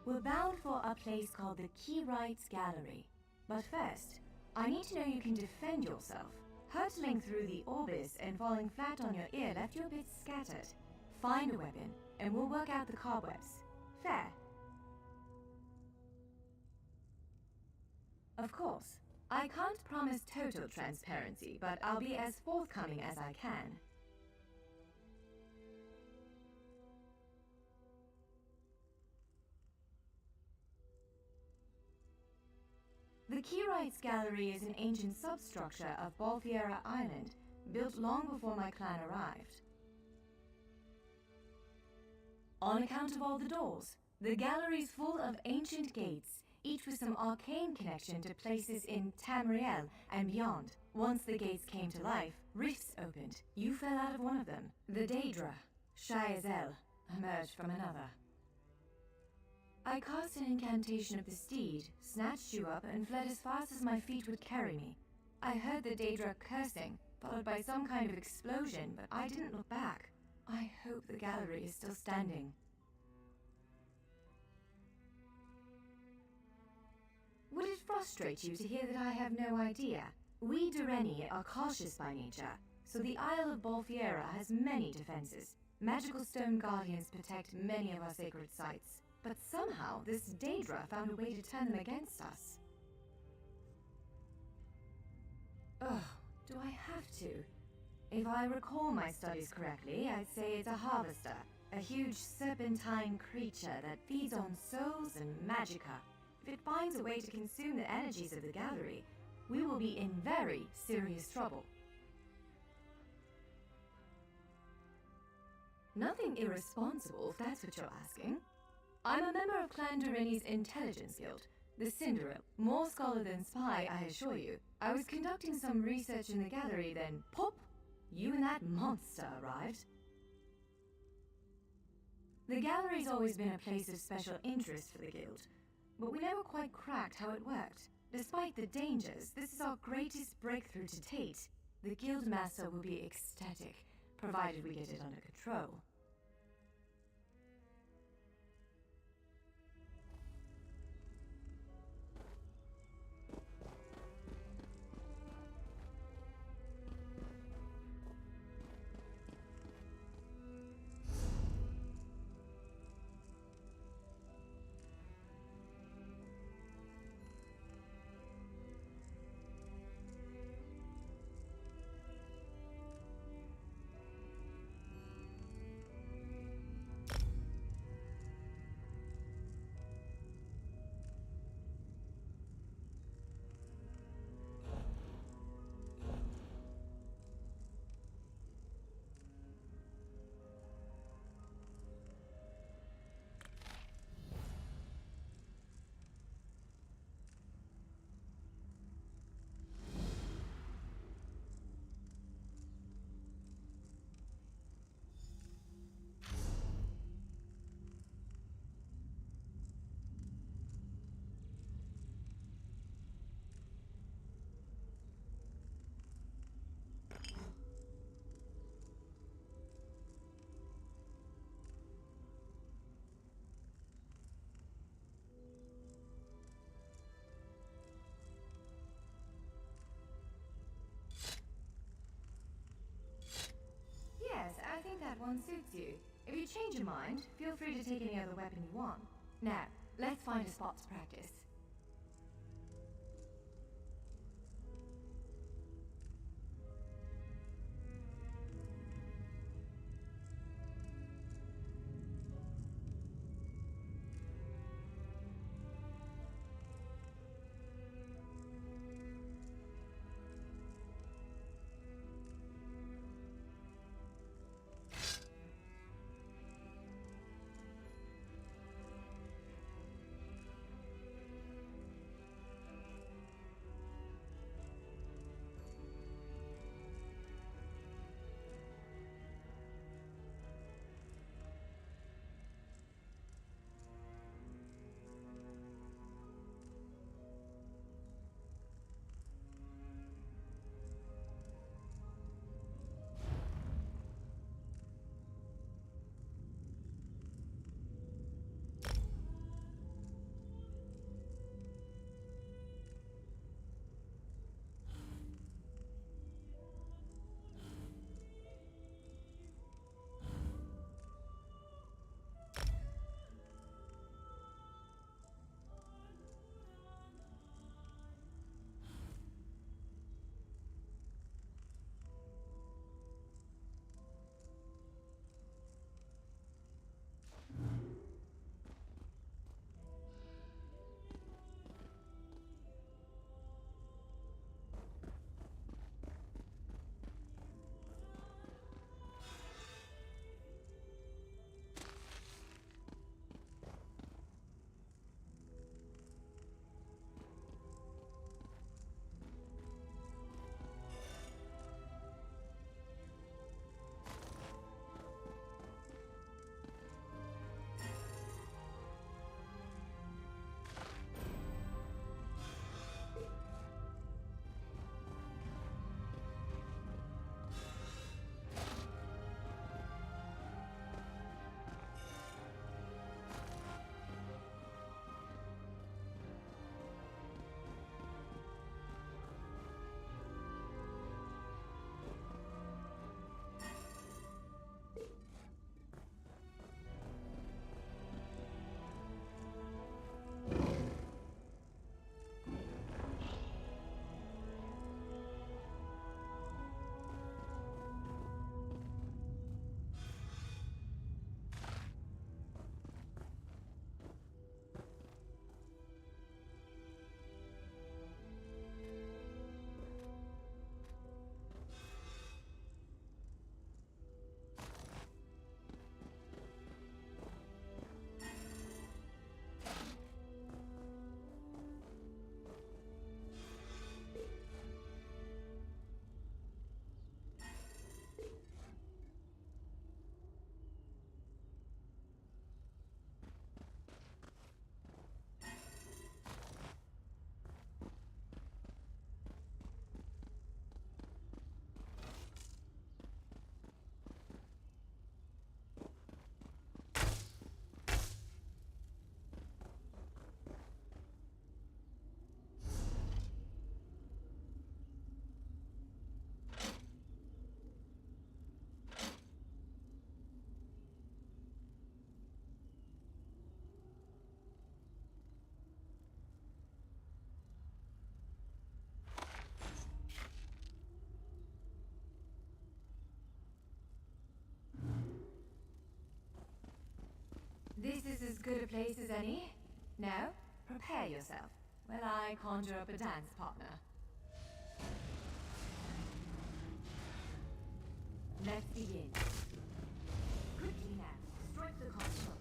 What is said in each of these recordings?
We're bound for a place called the Key Rights Gallery. But first, I need to know you can defend yourself. Hurtling through the orbis and falling flat on your ear left you a bit scattered. Find a weapon, and we'll work out the cobwebs. Fair? Of course. I can't promise total transparency, but I'll be as forthcoming as I can. The Key Rights Gallery is an ancient substructure of Bolfiera Island, built long before my clan arrived. On account of all the doors, the gallery's full of ancient gates, each with some arcane connection to places in Tamriel and beyond. Once the gates came to life, rifts opened. You fell out of one of them. The Daedra, shy as El, emerged from another. I cast an incantation of the steed, snatched you up, and fled as fast as my feet would carry me. I heard the Daedra cursing, followed by some kind of explosion, but I didn't look back. I hope the gallery is still standing. Would it frustrate you to hear that I have no idea? We Dureni are cautious by nature, so the Isle of Bolfiera has many defenses. Magical stone guardians protect many of our sacred sites. But somehow, this Daedra found a way to turn them against us. Oh, do I have to? If I recall my studies correctly, I'd say it's a harvester. A huge serpentine creature that feeds on souls and magicka. If it finds a way to consume the energies of the gallery, we will be in very serious trouble. Nothing irresponsible, if that's what you're asking. I'm a member of Clan Dureni's Intelligence Guild. The Cinderella. More scholar than spy, I assure you. I was conducting some research in the gallery, then pop! You and that monster arrived. The gallery's always been a place of special interest for the Guild, but we never quite cracked how it worked. Despite the dangers, this is our greatest breakthrough to date. The Guild Master will be ecstatic, provided we get it under control. Yes, I think that one suits you. If you change your mind, feel free to take any other weapon you want. Now, let's find a spot to practice. good a place as any. Now, prepare yourself while I conjure up a dance partner. Let's begin. Quickly now, strike the console.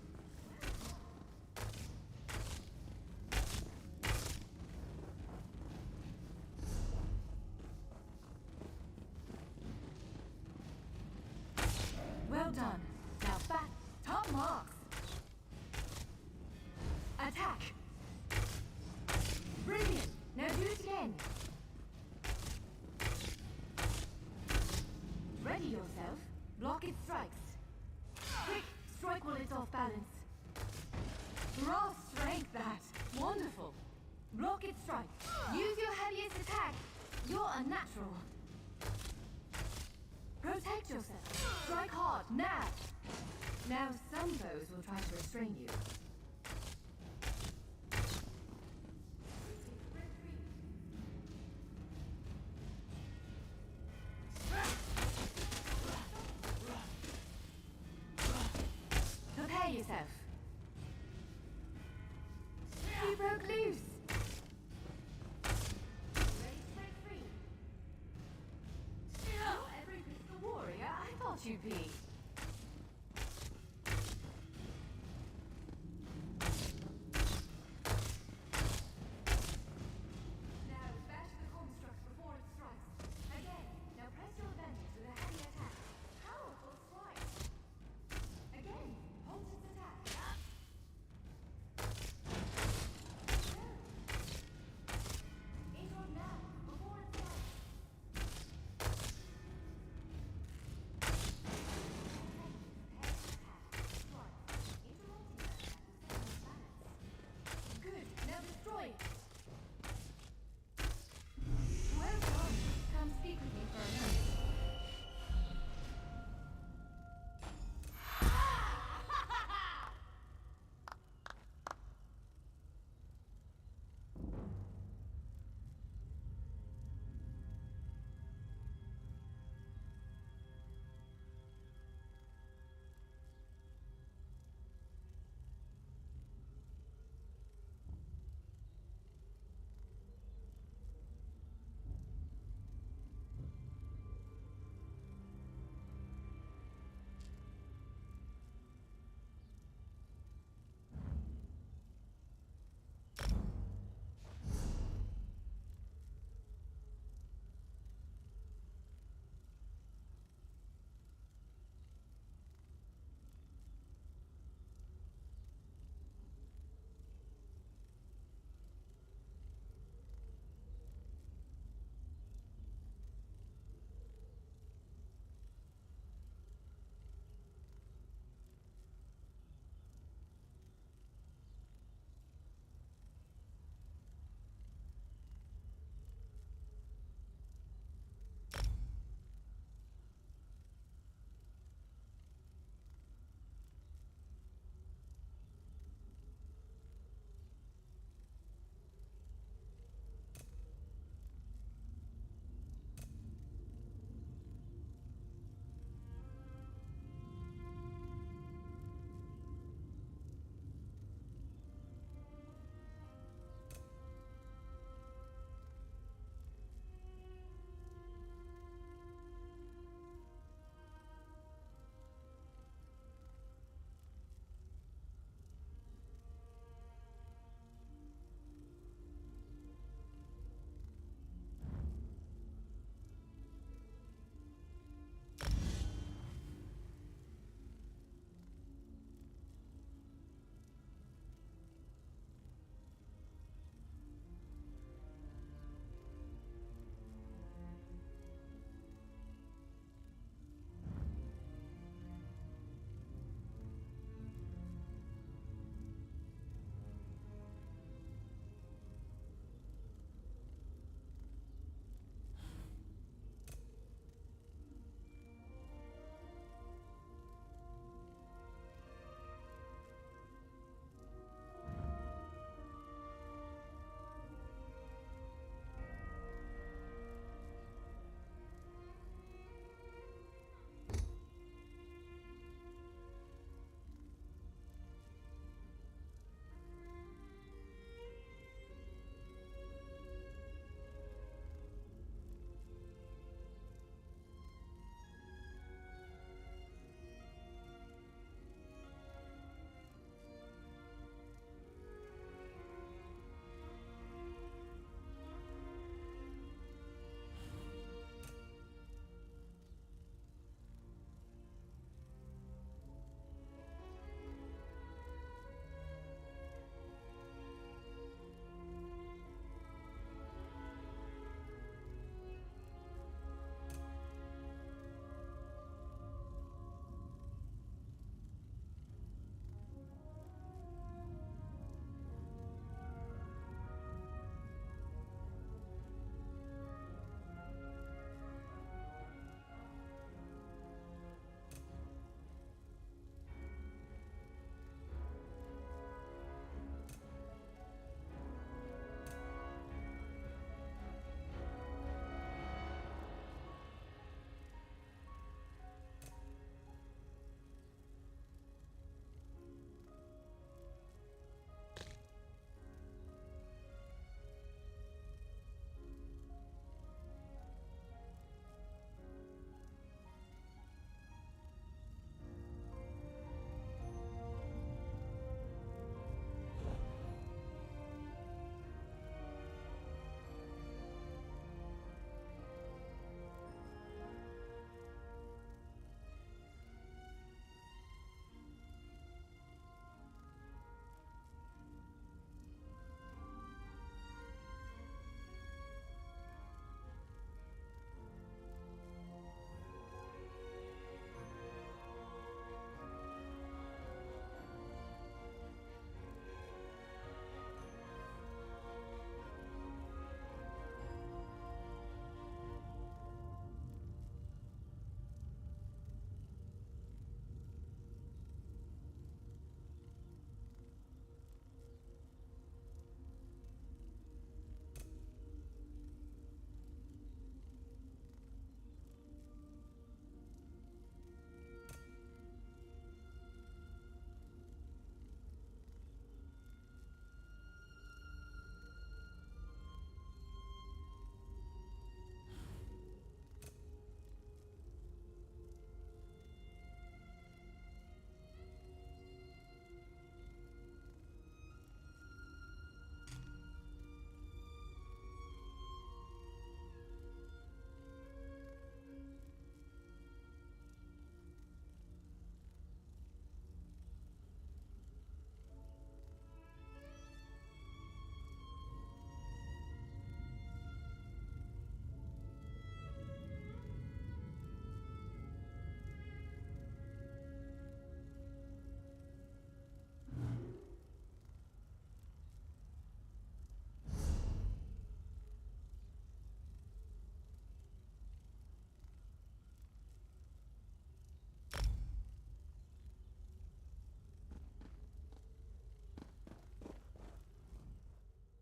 Well done. Now back, top marks. Attack. Brilliant. Now do it again. Ready yourself. Block its strikes. Quick, strike while it's off balance. Raw strength that. Wonderful. Block its strike. Use your heaviest attack. You're a natural. Protect yourself. Strike hard, now. Now some foes will try to restrain you. Prepare yourself. You broke loose. Ready to break free. Oh, every bit the warrior I thought you'd be. Now bash the construct before it strikes. Again, now press your advantage with a heavy attack. Powerful strike. Again, hold its attack. Interrupt now, before it strikes.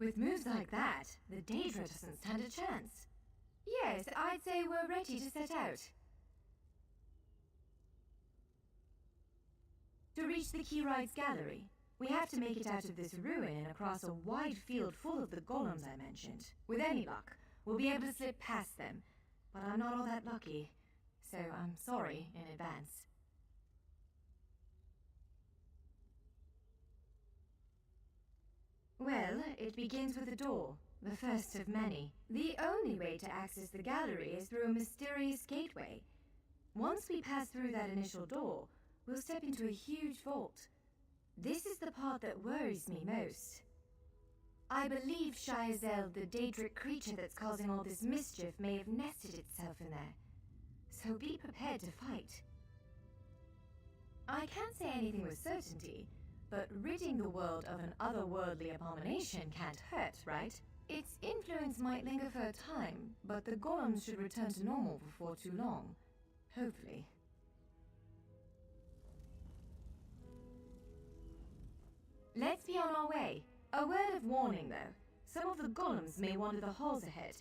With moves like that, the Daedra doesn't stand a chance. Yes, I'd say we're ready to set out. To reach the Keyride's gallery, we have to make it out of this ruin and across a wide field full of the golems I mentioned. With any luck, we'll be able to slip past them, but I'm not all that lucky, so I'm sorry in advance. Well, it begins with a door, the first of many. The only way to access the gallery is through a mysterious gateway. Once we pass through that initial door, we'll step into a huge vault. This is the part that worries me most. I believe Shayazel, the Daedric creature that's causing all this mischief, may have nested itself in there. So be prepared to fight. I can't say anything with certainty, but ridding the world of an otherworldly abomination can't hurt, right? Its influence might linger for a time, but the golems should return to normal before too long. Hopefully. Let's be on our way. A word of warning, though. Some of the golems may wander the halls ahead.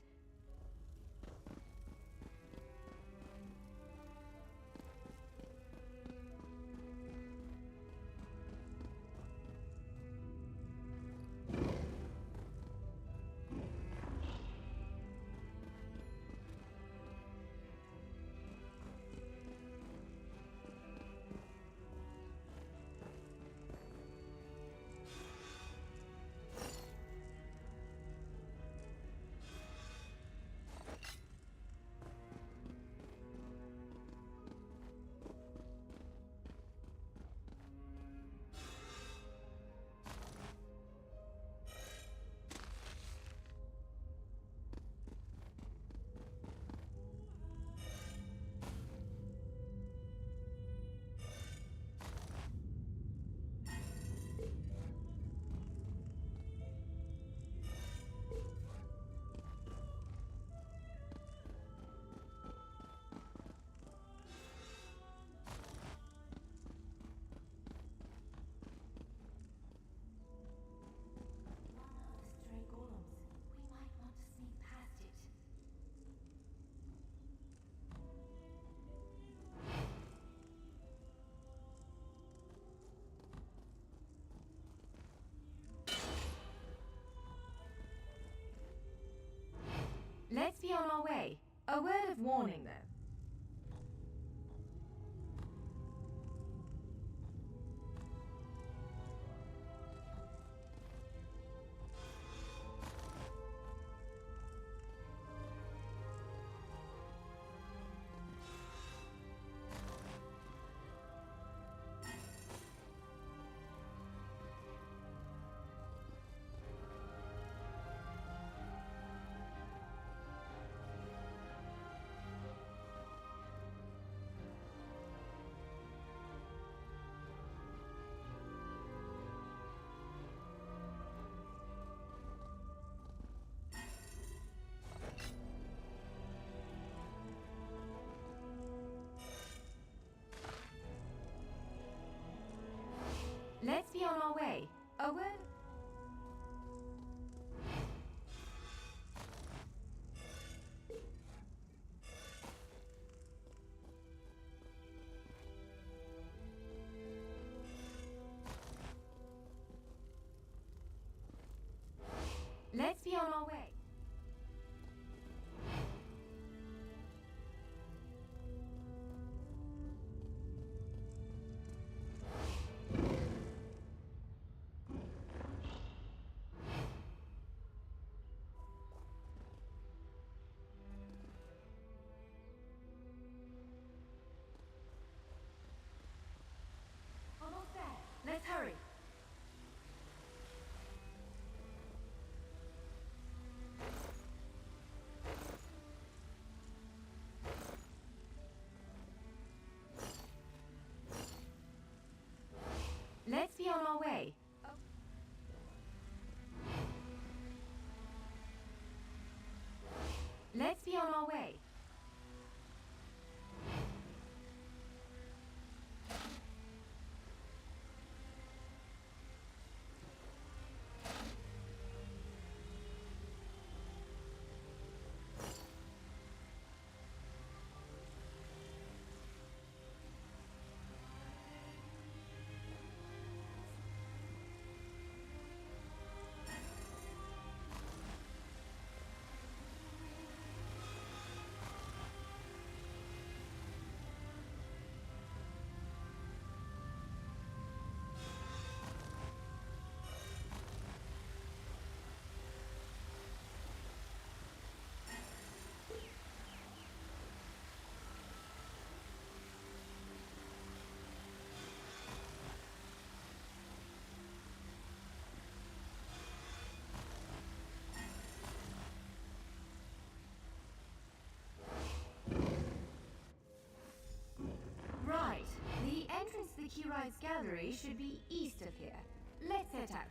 Let's be on our way. A word of warning, though. Let's be on our way. A word... Let's be on our way. Tiki Ride's gallery should be east of here. Let's set out.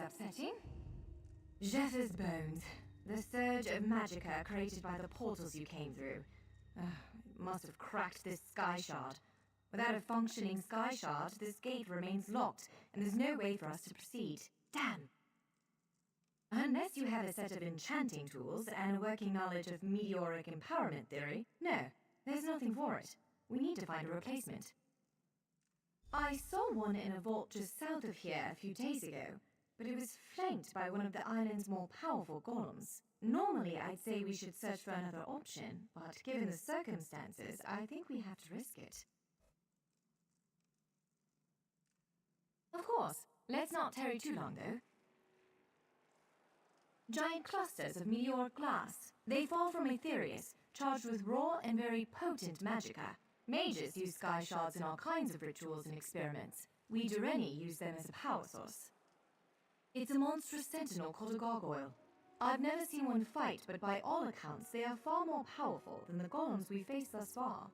upsetting. Jeth's bones. The surge of magicka created by the portals you came through. It must have cracked this sky shard. Without a functioning sky shard, this gate remains locked, and there's no way for us to proceed. Damn! Unless you have a set of enchanting tools and a working knowledge of meteoric empowerment theory, no, there's nothing for it. We need to find a replacement. I saw one in a vault just south of here a few days ago, but it was flanked by one of the island's more powerful golems. Normally, I'd say we should search for another option, but given the circumstances, I think we have to risk it. Of course, let's not tarry too long, though. Giant clusters of meteoric glass. They fall from Aetherius, charged with raw and very potent magicka. Mages use sky shards in all kinds of rituals and experiments. We Dureni use them as a power source. It's a monstrous sentinel called a gargoyle. I've never seen one fight, but by all accounts, they are far more powerful than the golems we've faced thus far.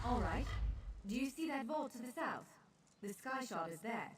All right. Do you see that vault to the south? The sky shard is there.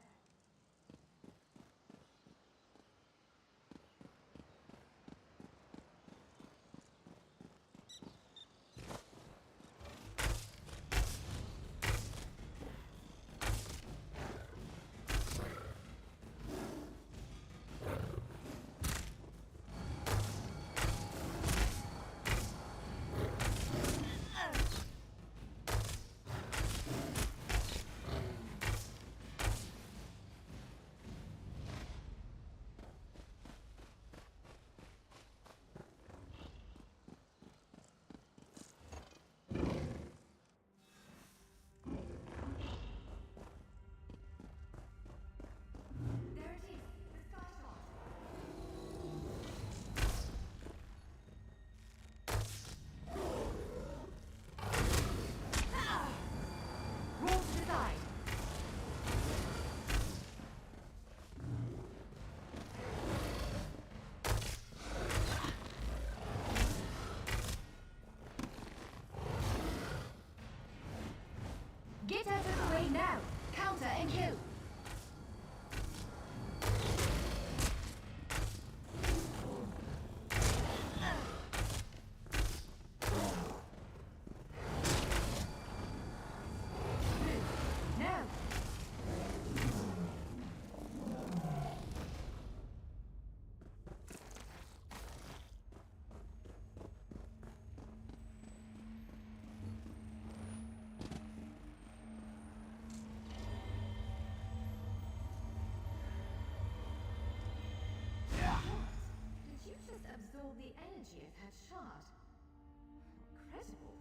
the energy of that shard. Incredible.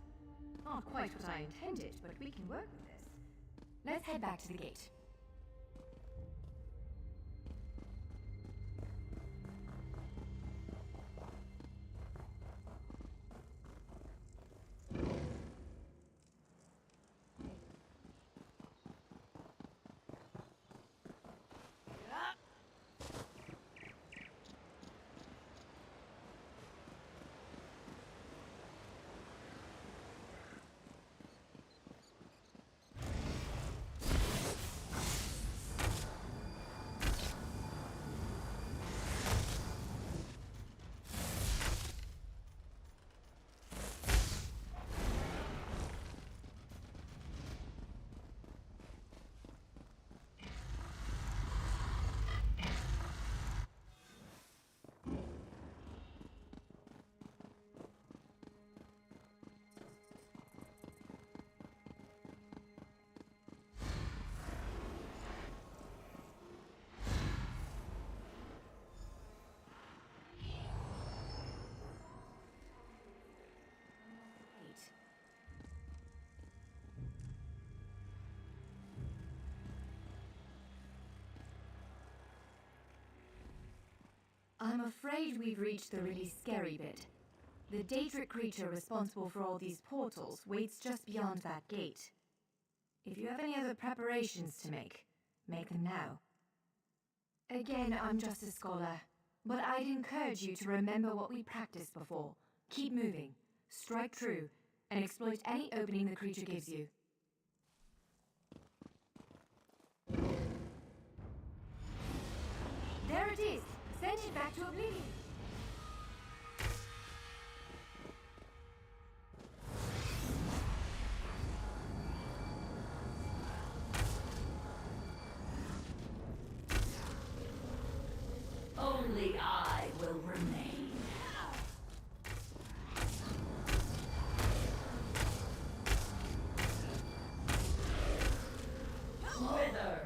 Not quite what I intended, but we can work with this. Let's head back to the gate. I'm afraid we've reached the really scary bit. The Daedric creature responsible for all these portals waits just beyond that gate. If you have any other preparations to make them now. Again, I'm just a scholar, but I'd encourage you to remember what we practiced before. Keep moving, strike true, and exploit any opening the creature gives you. There it is! Send it back to oblivion! Only I will remain. Wither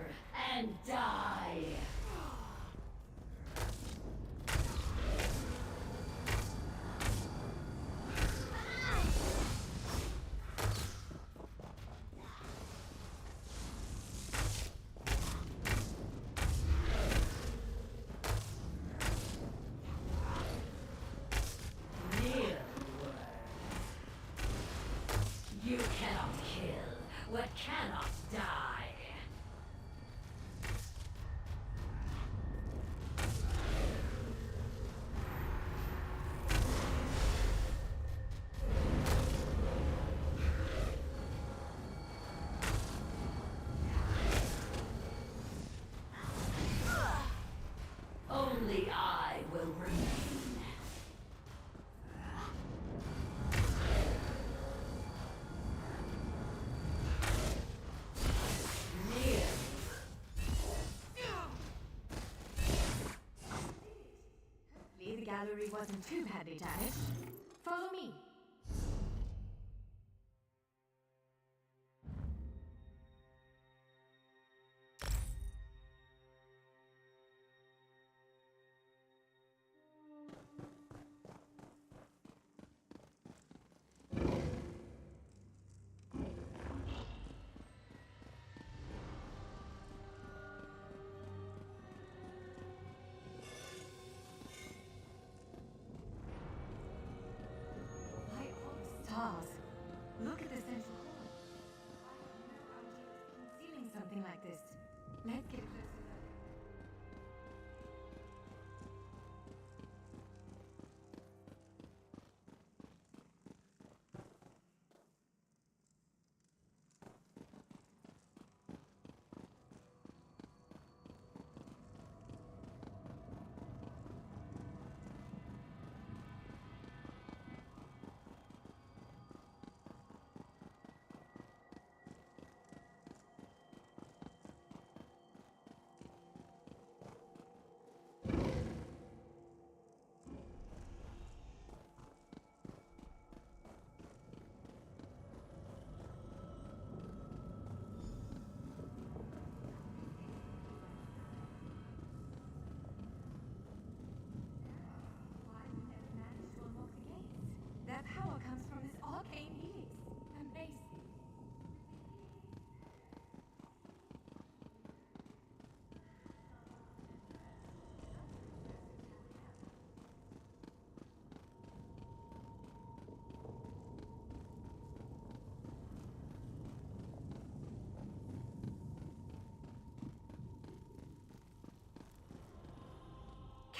and die. You cannot kill what cannot die. Only I will remain. The gallery wasn't too badly damaged. Follow me. Stars. Look at the central hall. I have no idea what's concealing something like this. Let's get a closer look.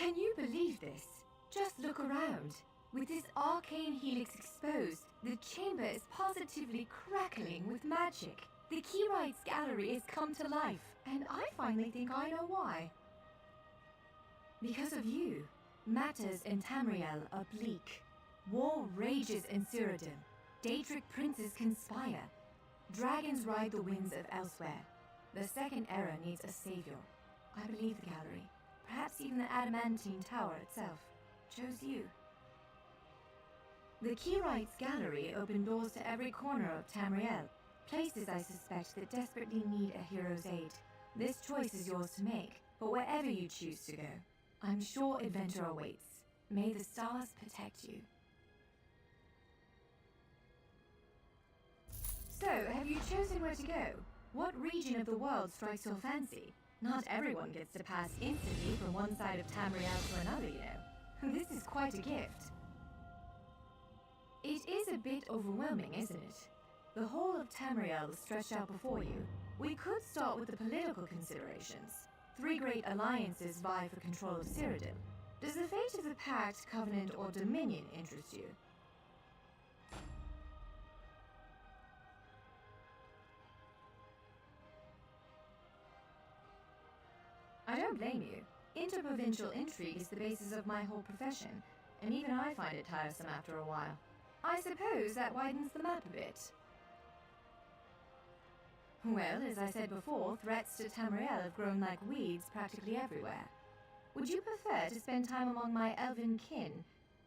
Can you believe this? Just look around. With this arcane helix exposed, the chamber is positively crackling with magic. The Keyrights Gallery has come to life, and I finally think I know why. Because of you, matters in Tamriel are bleak. War rages in Cyrodiil. Daedric princes conspire. Dragons ride the winds of elsewhere. The Second Era needs a savior. I believe the gallery, perhaps even the Adamantine Tower itself, chose you. The Keyrights Gallery opened doors to every corner of Tamriel, places I suspect that desperately need a hero's aid. This choice is yours to make, but wherever you choose to go, I'm sure adventure awaits. May the stars protect you. So, have you chosen where to go? What region of the world strikes your fancy? Not everyone gets to pass instantly from one side of Tamriel to another, you know. This is quite a gift. It is a bit overwhelming, isn't it? The whole of Tamriel is stretched out before you. We could start with the political considerations. 3 great alliances vie for control of Cyrodiil. Does the fate of the Pact, Covenant, or Dominion interest you? I don't blame you. Interprovincial intrigue is the basis of my whole profession, and even I find it tiresome after a while. I suppose that widens the map a bit. Well, as I said before, threats to Tamriel have grown like weeds practically everywhere. Would you prefer to spend time among my elven kin,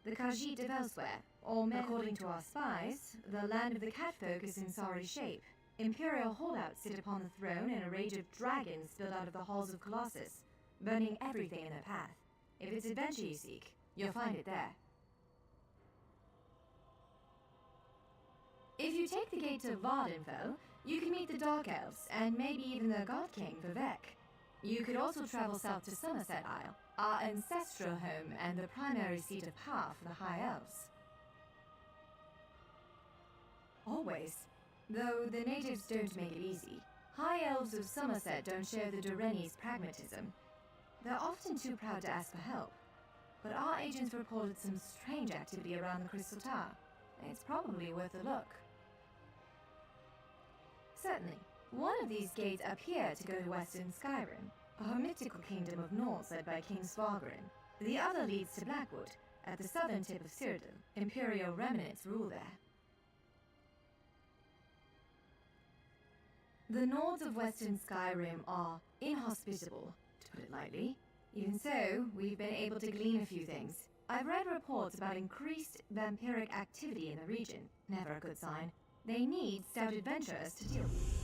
the Khajiit of elsewhere, or according to our spies, the land of the catfolk is in sorry shape? Imperial holdouts sit upon the throne and a rage of dragons spilled out of the halls of Colossus, burning everything in their path. If it's adventure you seek, you'll find it there. If you take the gate to Vardenfell, you can meet the Dark Elves, and maybe even the God King, Vivek. You could also travel south to Somerset Isle, our ancestral home and the primary seat of power for the High Elves. Always. Though the natives don't make it easy. High Elves of Somerset don't share the Durrani's pragmatism. They're often too proud to ask for help. But our agents reported some strange activity around the Crystal Tower. It's probably worth a look. Certainly. One of these gates appear to go to Western Skyrim, a mythical kingdom of Nords led by King Svargrim. The other leads to Blackwood, at the southern tip of Cyrodiil. Imperial remnants rule there. The Nords of Western Skyrim are inhospitable, to put it lightly. Even so, we've been able to glean a few things. I've read reports about increased vampiric activity in the region. Never a good sign. They need stout adventurers to deal with.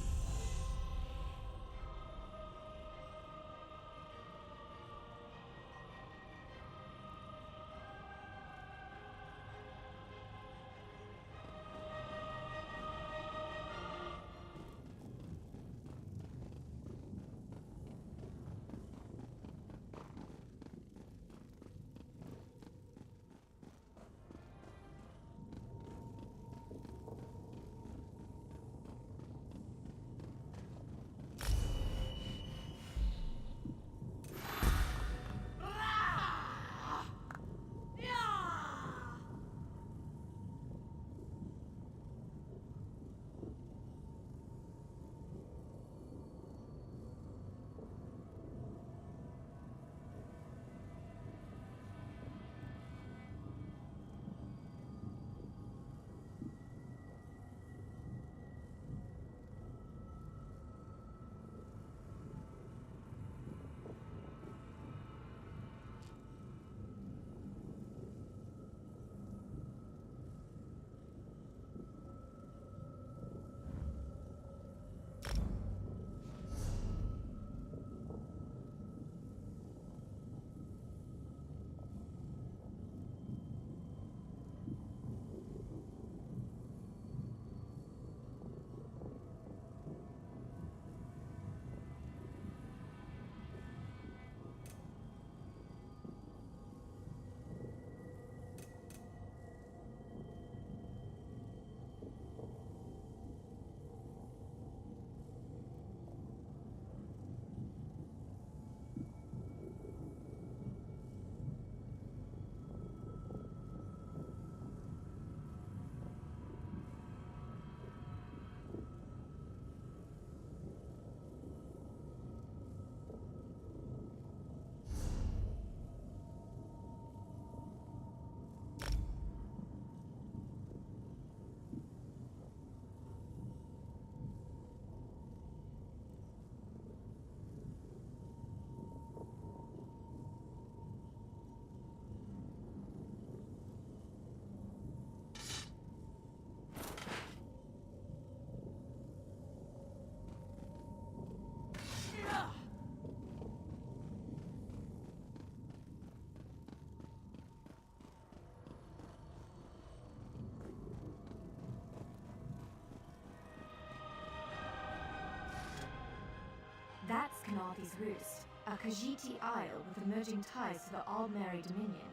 Canarthy's Roost, a Khajiiti isle with emerging ties to the Aldmeri Dominion.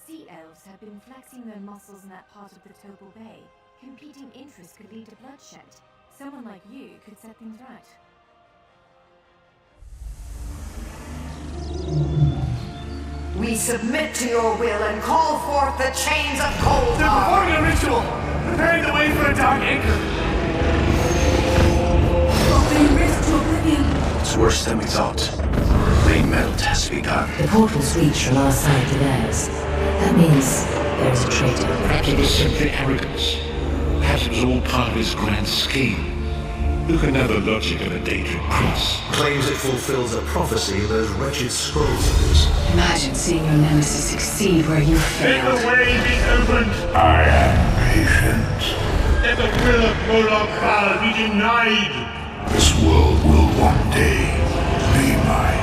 Sea elves have been flexing their muscles in that part of the Topal Bay. Competing interests could lead to bloodshed. Someone like you could set things right. We submit to your will and call forth the chains of cold. They're performing a ritual, preparing the way for a dark anchor. Opening rift to oblivion. It's worse than we thought. The melt has begun. The portals reach from our side to theirs. That means there is a traitor. Perhaps it was simply arrogance. Perhaps it was all part of his grand scheme. Who can know the logic of a daedric prince? Claims it fulfills a prophecy of those wretched scrolls of his. Imagine seeing your nemesis succeed where you Let failed. the way be opened. I am patient. Let the will of Moloch Val be denied. This world will one day be mine.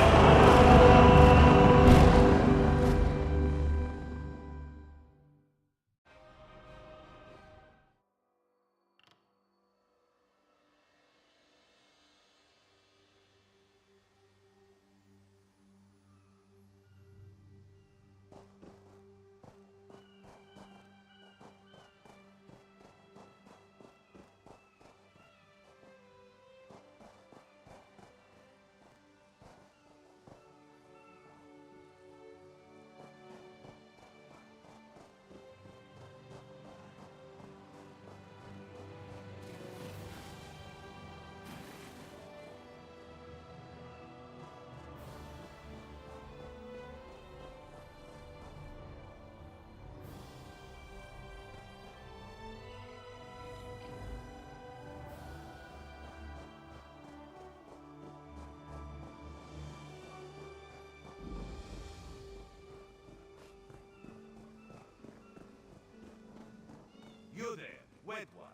You there, wet one.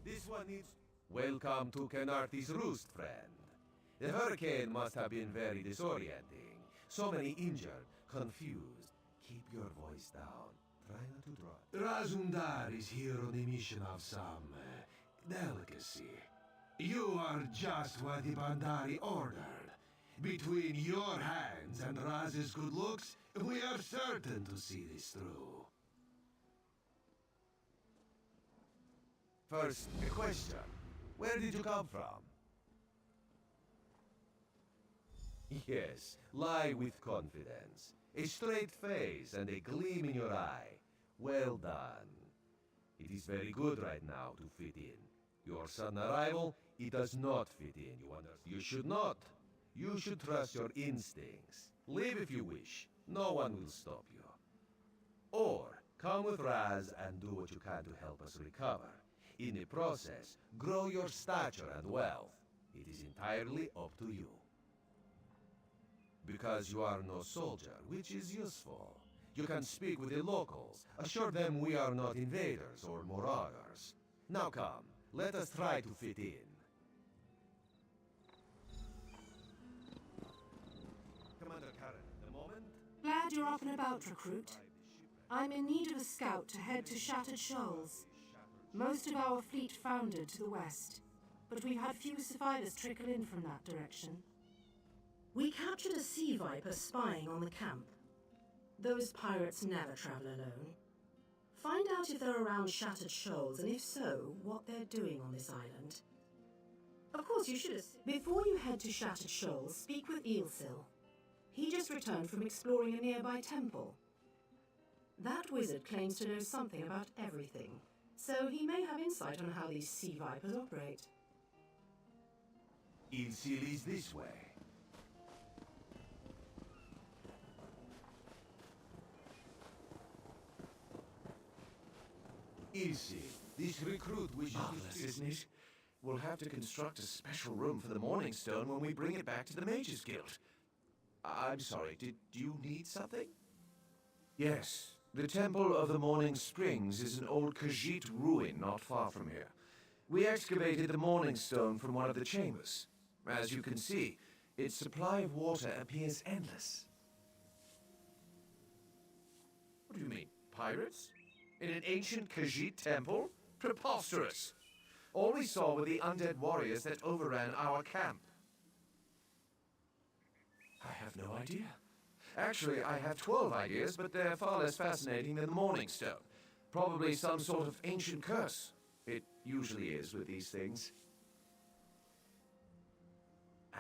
This one needs... Welcome to Canarthy's Roost, friend. The hurricane must have been very disorienting. So many injured, confused. Keep your voice down. Try not to draw. Razundar is here on a mission of some delicacy. You are just what the Bandari ordered. Between your hands and Raz's good looks, we are certain to see this through. First, a question. Where did you come from? Yes, lie with confidence. A straight face and a gleam in your eye. Well done. It is very good right now to fit in. Your sudden arrival, it does not fit in, you understand? You should not. You should trust your instincts. Leave if you wish. No one will stop you. Or, come with Raz and do what you can to help us recover. In the process, grow your stature and wealth. It is entirely up to you. Because you are no soldier, which is useful. You can speak with the locals, assure them we are not invaders or marauders. Now come, let us try to fit in. Commander Karen, the moment... Glad you're up and about, recruit. I'm in need of a scout to head to Shattered Shoals. Most of our fleet foundered to the west, but we've had few survivors trickle in from that direction. We captured a sea viper spying on the camp. Those pirates never travel alone. Find out if they're around Shattered Shoals, and if so, what they're doing on this island. Of course, you should have... Before you head to Shattered Shoals, speak with Eelsil. He just returned from exploring a nearby temple. That wizard claims to know something about everything, so he may have insight on how these sea vipers operate. Ilsil is this way. Ilsil, this recruit wishes Marvelous, to... isn't it? We'll have to construct a special room for the Morning Stone when we bring it back to the Mages Guild. I'm sorry, did you need something? Yes. The Temple of the Morning Springs is an old Khajiit ruin not far from here. We excavated the Morning Stone from one of the chambers. As you can see, its supply of water appears endless. What do you mean, pirates? In an ancient Khajiit temple? Preposterous! All we saw were the undead warriors that overran our camp. have no idea. Actually, I have 12 ideas, but they're far less fascinating than the Morning Stone. Probably some sort of ancient curse. It usually is with these things.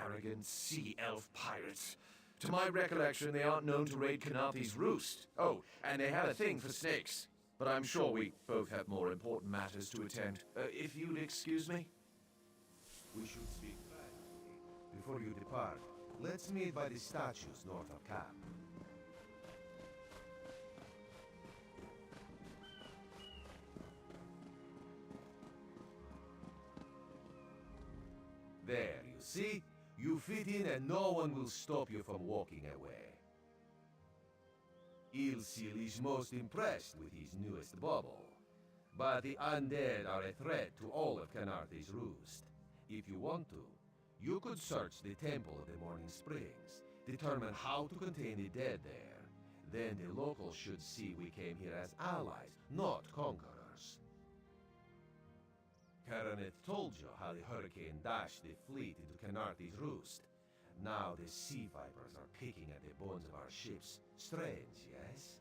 Arrogant sea elf pirates. To my recollection, they aren't known to raid Kanathi's roost. Oh, and they have a thing for snakes. But I'm sure we both have more important matters to attend. If you'd excuse me? We should speak privately. Before you depart, let's meet by the statues north of camp. There, you see? You fit in and no one will stop you from walking away. Ilsil is most impressed with his newest bauble. But the undead are a threat to all of Kanathi's roost. If you want to, you could search the Temple of the Morning Springs, determine how to contain the dead there. Then the locals should see we came here as allies, not conquerors. Karaneth told you how the hurricane dashed the fleet into Kanathi's roost. Now the sea vipers are picking at the bones of our ships. Strange, yes?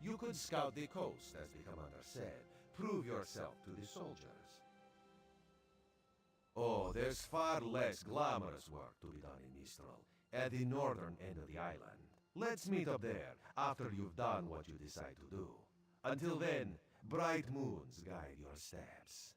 You could scout the coast, as the commander said. Prove yourself to the soldiers. Oh, there's far less glamorous work to be done in Mistral, at the northern end of the island. Let's meet up there, after you've done what you decide to do. Until then, bright moons guide your steps.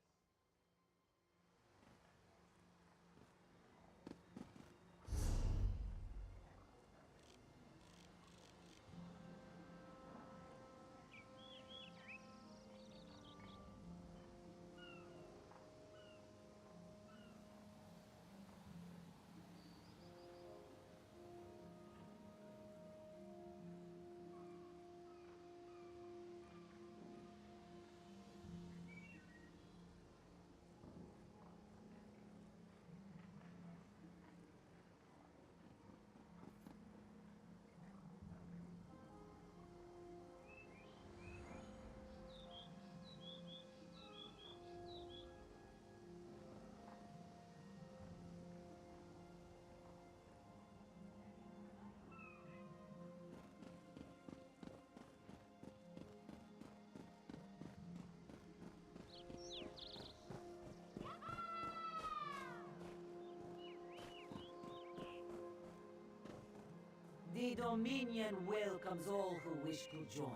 The Dominion welcomes all who wish to join.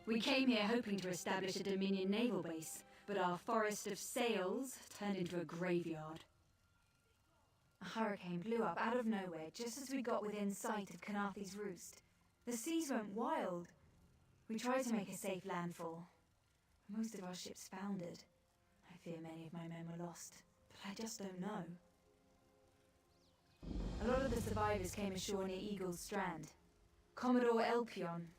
We came here hoping to establish a Dominion naval base, but our forest of sails turned into a graveyard. A hurricane blew up out of nowhere just as we got within sight of Kanathi's roost. The seas went wild. We tried to make a safe landfall. Most of our ships foundered. I fear many of my men were lost, but I just don't know. A lot of the survivors came ashore near Eagle's Strand. Commodore Elpion.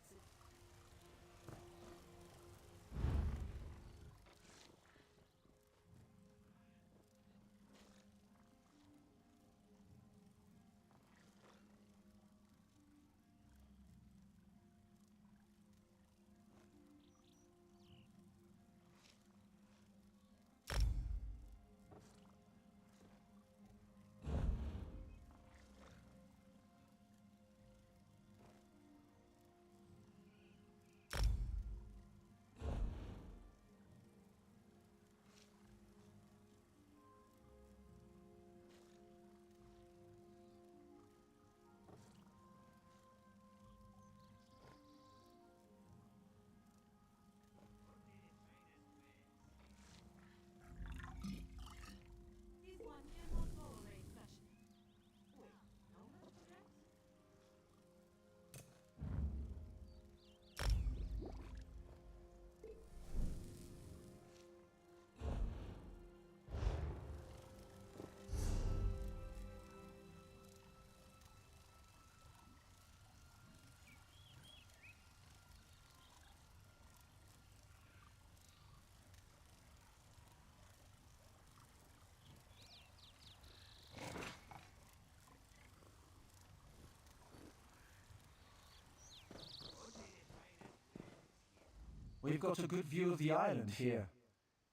We've got a good view of the island here,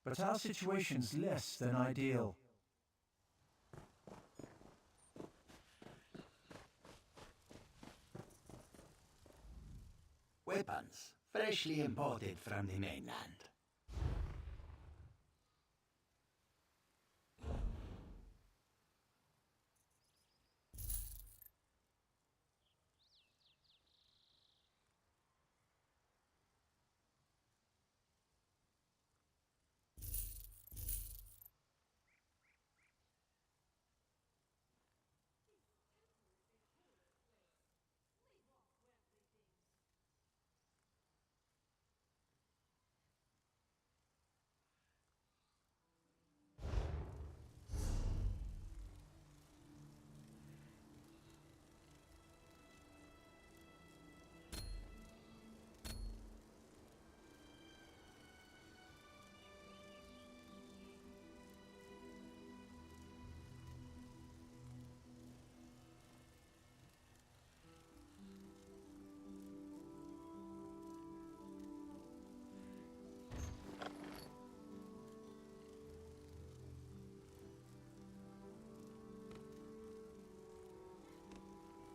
but our situation's less than ideal. Weapons, freshly imported from the mainland.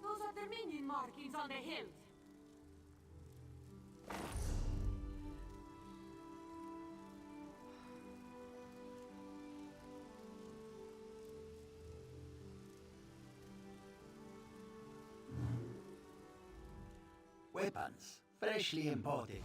Those are the minion markings on the hills. Weapons, freshly imported.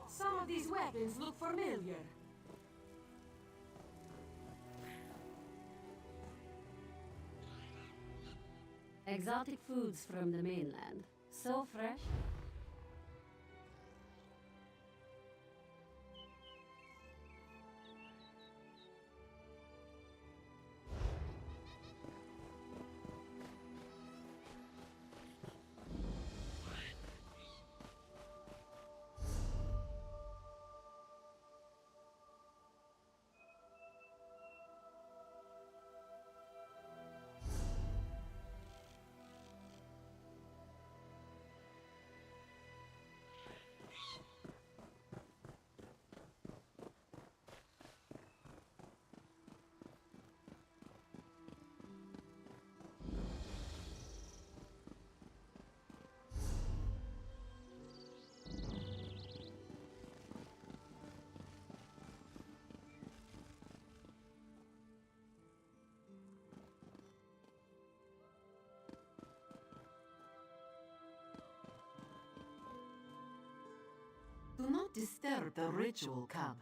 Some of these weapons look familiar. Exotic foods from the mainland. So fresh. Do not disturb the ritual, cub.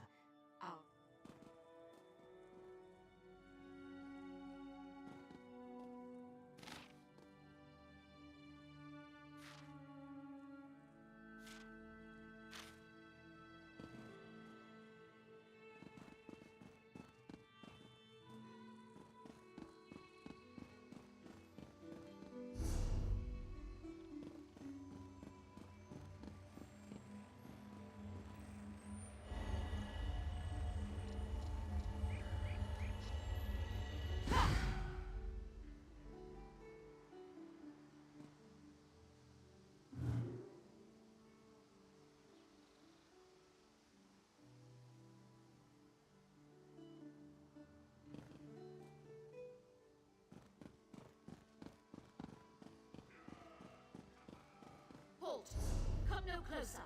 closer.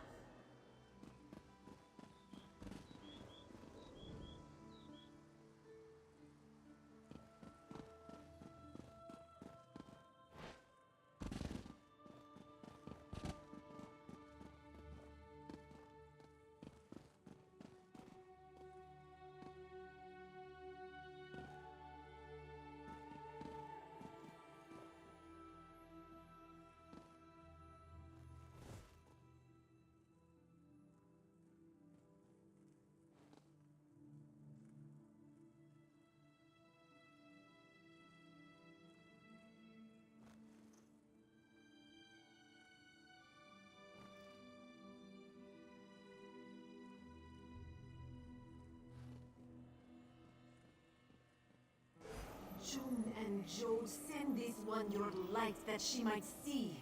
June and Joe, send this one your light that she might see.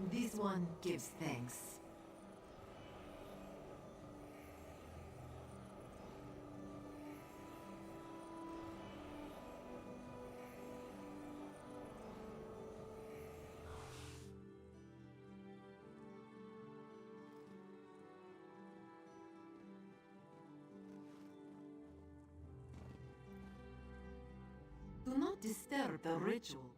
This one gives thanks. Do not disturb the ritual.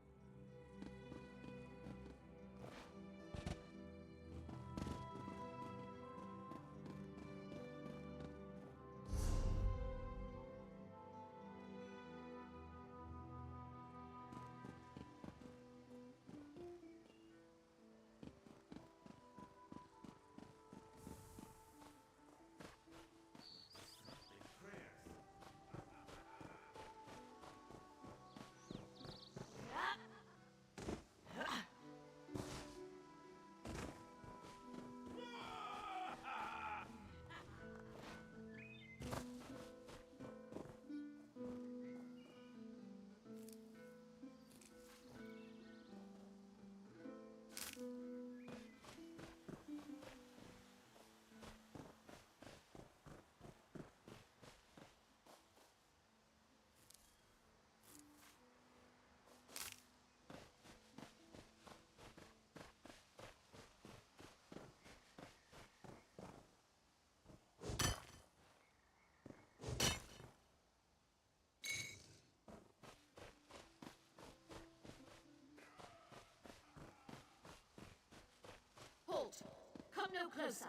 Halt! Come no closer.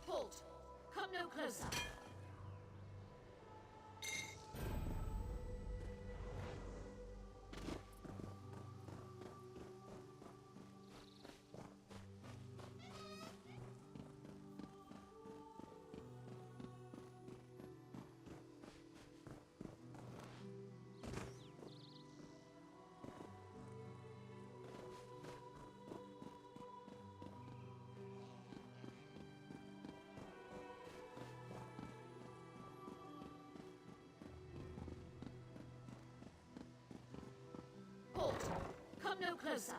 Halt! Come no closer. Halt! Come no closer.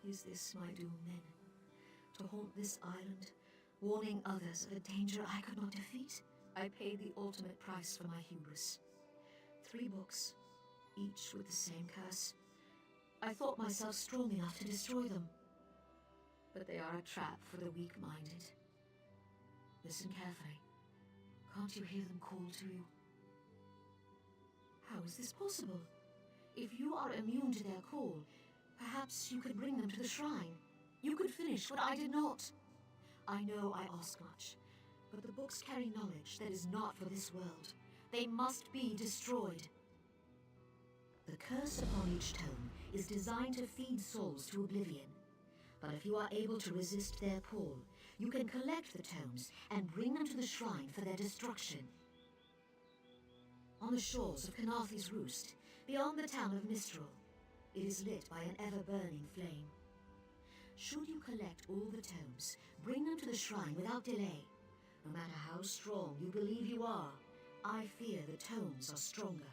Is this my doom, then? To haunt this island, warning others of a danger I could not defeat? I paid the ultimate price for my hubris. 3 books, each with the same curse. I thought myself strong enough to destroy them. But they are a trap for the weak-minded. Listen carefully. Can't you hear them call to you? How is this possible? If you are immune to their call, perhaps you could bring them to the shrine. You could finish what I did not. I know I ask much, but the books carry knowledge that is not for this world. They must be destroyed. The curse upon each tome is designed to feed souls to oblivion. But if you are able to resist their pull, you can collect the tomes and bring them to the shrine for their destruction. On the shores of Canarthi's Roost, beyond the town of Mistral, it is lit by an ever-burning flame. Should you collect all the tomes, bring them to the shrine without delay. No matter how strong you believe you are, I fear the tomes are stronger.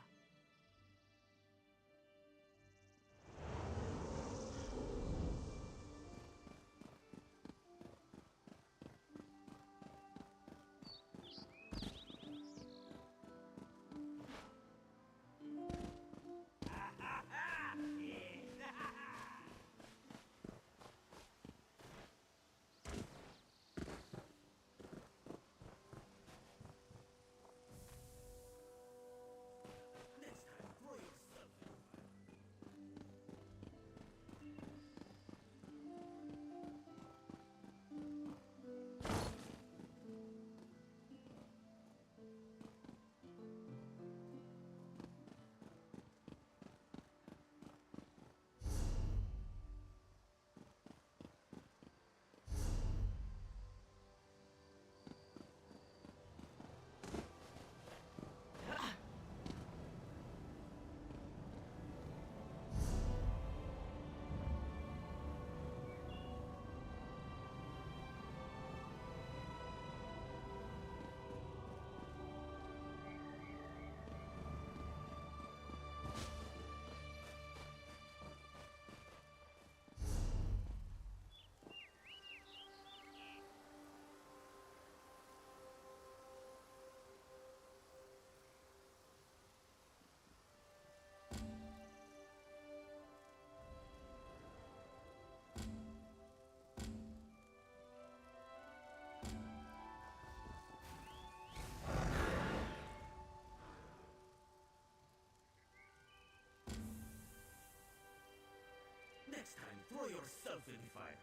Next time, throw yourself in the fire.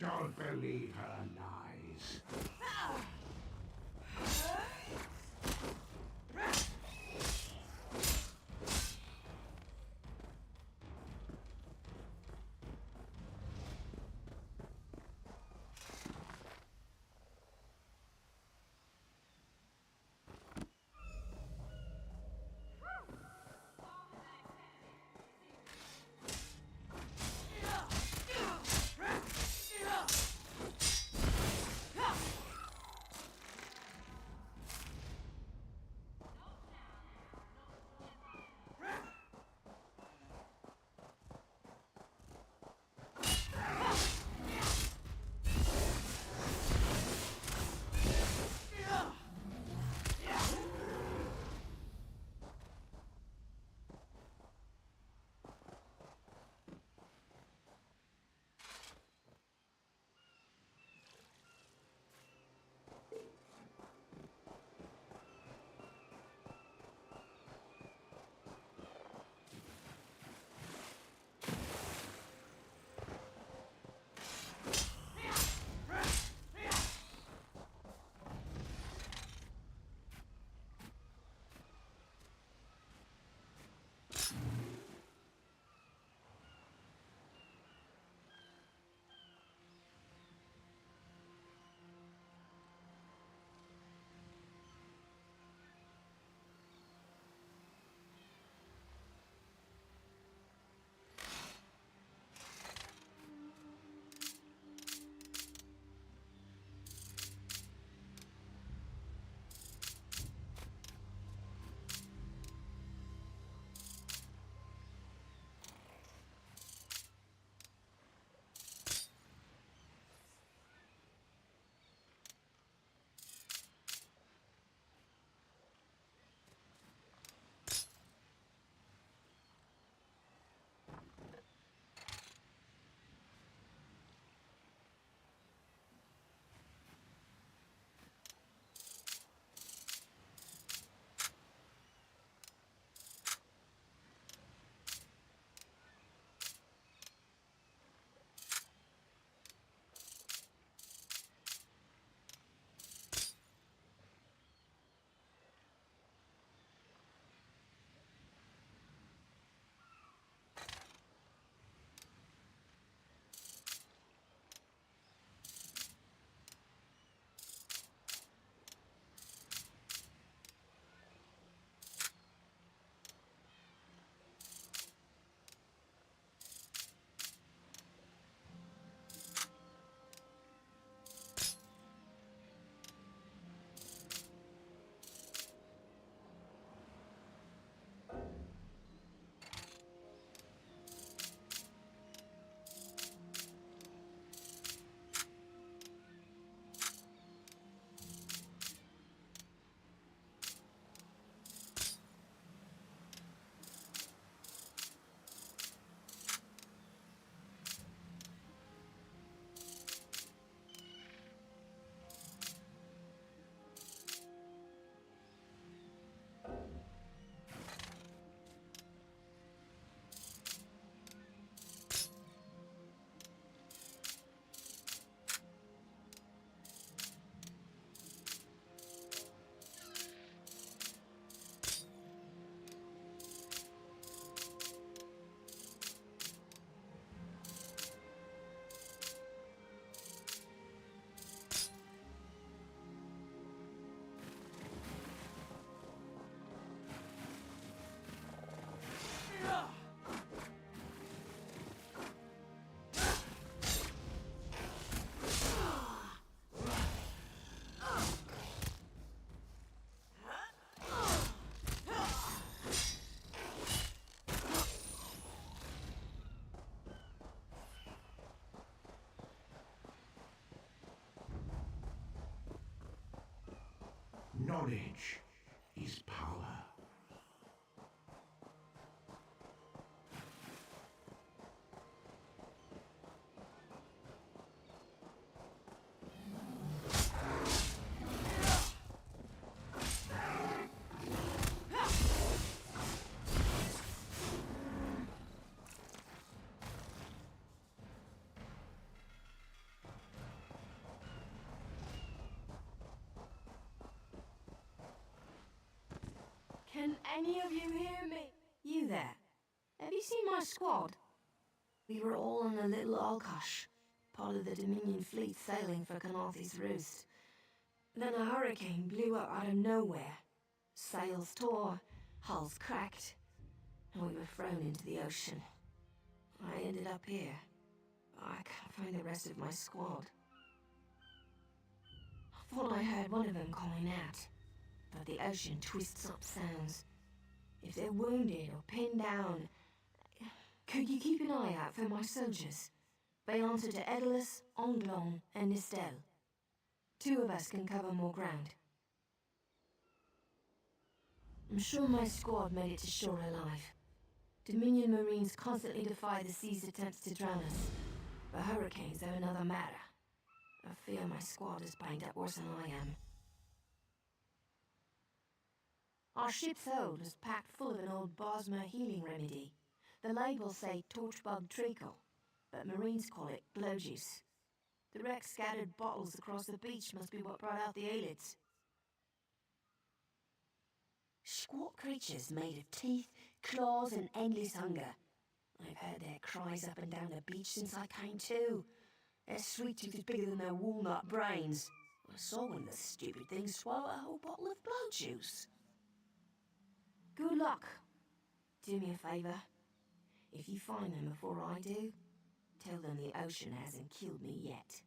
Don't believe her lies. Knowledge is power. Can any of you hear me? You there? Have you seen my squad? We were all on a little Alkosh, part of the Dominion fleet sailing for Canarthy's Roost. Then a hurricane blew up out of nowhere. Sails tore, hulls cracked, and we were thrown into the ocean. I ended up here. I can't find the rest of my squad. I thought I heard one of them calling out, but the ocean twists up sounds. If they're wounded or pinned down, could you keep an eye out for my soldiers? They answer to Edalus, Onglon, and Nistel. 2 of us can cover more ground. I'm sure my squad made it to shore alive. Dominion Marines constantly defy the sea's attempts to drown us, but hurricanes are another matter. I fear my squad is banged up worse than I am. Our ship's hold was packed full of an old Bosmer healing remedy. The labels say torchbug treacle, but Marines call it glow juice. The wreck scattered bottles across the beach must be what brought out the Aelids. Squat creatures made of teeth, claws, and endless hunger. I've heard their cries up and down the beach since I came to. Their sweet tooth is bigger than their walnut brains. I saw one of the stupid things swallow a whole bottle of blood juice. Good luck. Do me a favour. If you find them before I do, tell them the ocean hasn't killed me yet.